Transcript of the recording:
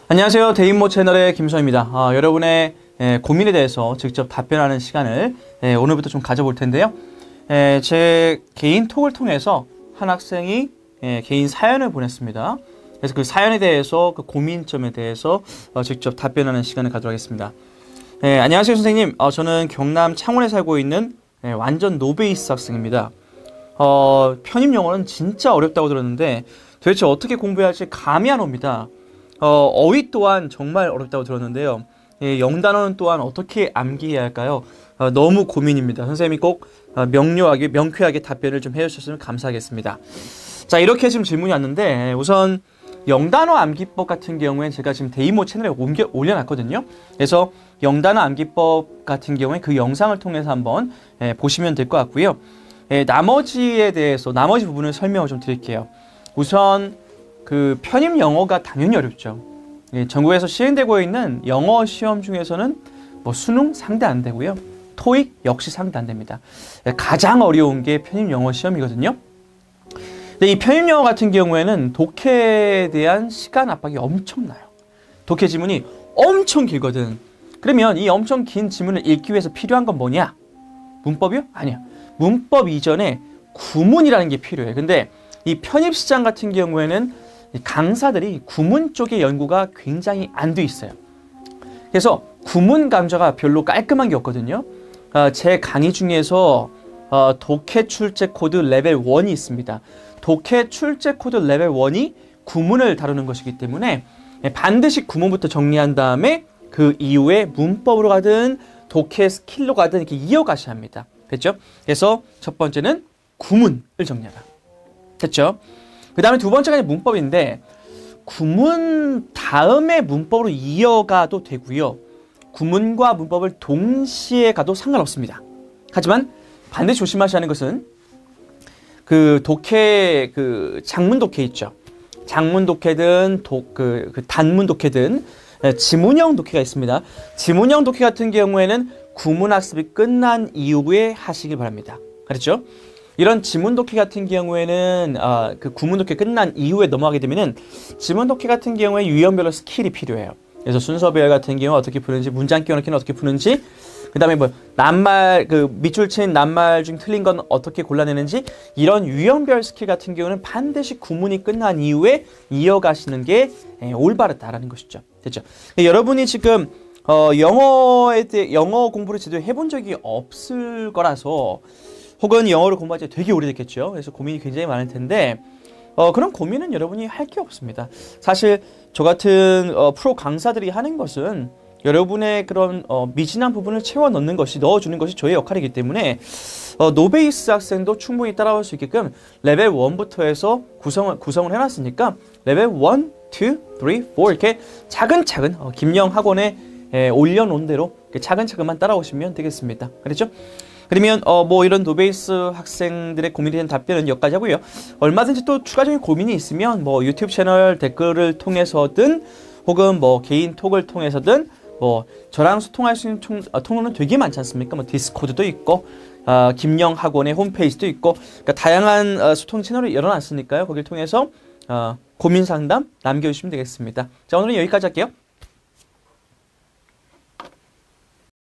안녕하세요. 대인모 채널의 김선입니다. 여러분의 고민에 대해서 직접 답변하는 시간을 오늘부터 좀 가져볼 텐데요. 제 개인 톡을 통해서 한 학생이 개인 사연을 보냈습니다. 그래서 그 사연에 대해서 그 고민점에 대해서 직접 답변하는 시간을 갖도록 하겠습니다. 안녕하세요 선생님. 저는 경남 창원에 살고 있는 완전 노베이스 학생입니다. 편입 영어는 진짜 어렵다고 들었는데 도대체 어떻게 공부해야 할지 감이 안 옵니다. 어휘 또한 정말 어렵다고 들었는데요. 영단어는 또한 어떻게 암기해야 할까요? 너무 고민입니다. 선생님이 꼭 명료하게, 명쾌하게 답변을 좀 해주셨으면 감사하겠습니다. 자, 이렇게 지금 질문이 왔는데 우선 영단어 암기법 같은 경우엔 제가 지금 데이모 채널에 올려놨거든요. 그래서 영단어 암기법 같은 경우에 그 영상을 통해서 한번 보시면 될 것 같고요. 나머지에 대해서 나머지 부분을 설명을 좀 드릴게요. 우선 그 편입 영어가 당연히 어렵죠. 전국에서 시행되고 있는 영어 시험 중에서는 뭐 수능 상대 안 되고요. 토익 역시 상대 안 됩니다. 가장 어려운 게 편입 영어 시험이거든요. 근데 이 편입 영어 같은 경우에는 독해에 대한 시간 압박이 엄청나요. 독해 지문이 엄청 길거든. 그러면 이 엄청 긴 지문을 읽기 위해서 필요한 건 뭐냐? 문법이요? 아니야. 문법 이전에 구문이라는 게 필요해. 근데 이 편입 시장 같은 경우에는 강사들이 구문 쪽의 연구가 굉장히 안 돼 있어요. 그래서 구문 강좌가 별로 깔끔한 게 없거든요. 제 강의 중에서 독해 출제 코드 레벨 1이 있습니다. 독해 출제 코드 레벨 1이 구문을 다루는 것이기 때문에 반드시 구문부터 정리한 다음에 그 이후에 문법으로 가든 독해 스킬로 가든 이렇게 이어가셔야 합니다. 됐죠? 그래서 첫 번째는 구문을 정리하라. 됐죠? 그 다음에 두 번째가 문법인데 구문 다음에 문법으로 이어가도 되고요. 구문과 문법을 동시에 가도 상관없습니다. 하지만 반드시 조심하셔야 하는 것은 그 독해, 그 장문 독해 있죠. 장문 독해든 단문 독해든 지문형 독해가 있습니다. 지문형 독해 같은 경우에는 구문 학습이 끝난 이후에 하시길 바랍니다. 그렇죠? 이런 지문 독해 같은 경우에는 그 구문 독해 끝난 이후에 넘어가게 되면은 지문 독해 같은 경우에 유형별로 스킬이 필요해요. 그래서 순서 배열 같은 경우 어떻게 푸는지, 문장 끼워넣기는 어떻게 푸는지, 그다음에 뭐 낱말 그 밑줄 친 낱말 중 틀린 건 어떻게 골라내는지 이런 유형별 스킬 같은 경우는 반드시 구문이 끝난 이후에 이어가시는 게 올바르다라는 것이죠. 됐죠? 여러분이 지금 영어 공부를 제대로 해본 적이 없을 거라서 혹은 영어를 공부한 지 되게 오래됐겠죠. 그래서 고민이 굉장히 많을 텐데 그런 고민은 여러분이 할 게 없습니다. 사실 저 같은 프로 강사들이 하는 것은 여러분의 그런 미진한 부분을 채워 넣는 것이, 넣어주는 것이 저의 역할이기 때문에 노베이스 학생도 충분히 따라올 수 있게끔 레벨 1부터 해서 구성을 해놨으니까 레벨 1, 2, 3, 4 이렇게 차근차근 김영 학원에 올려놓은 대로 차근차근만 따라오시면 되겠습니다. 그렇죠? 그러면 뭐 이런 노베이스 학생들의 고민에 대한 답변은 여기까지 하고요. 얼마든지 또 추가적인 고민이 있으면 뭐 유튜브 채널 댓글을 통해서든 혹은 뭐 개인 톡을 통해서든 뭐 저랑 소통할 수 있는 통로는 되게 많지 않습니까? 뭐 디스코드도 있고 김영 학원의 홈페이지도 있고 그러니까 다양한 소통 채널을 열어놨으니까요. 거기를 통해서 고민 상담 남겨주시면 되겠습니다. 자, 오늘은 여기까지 할게요.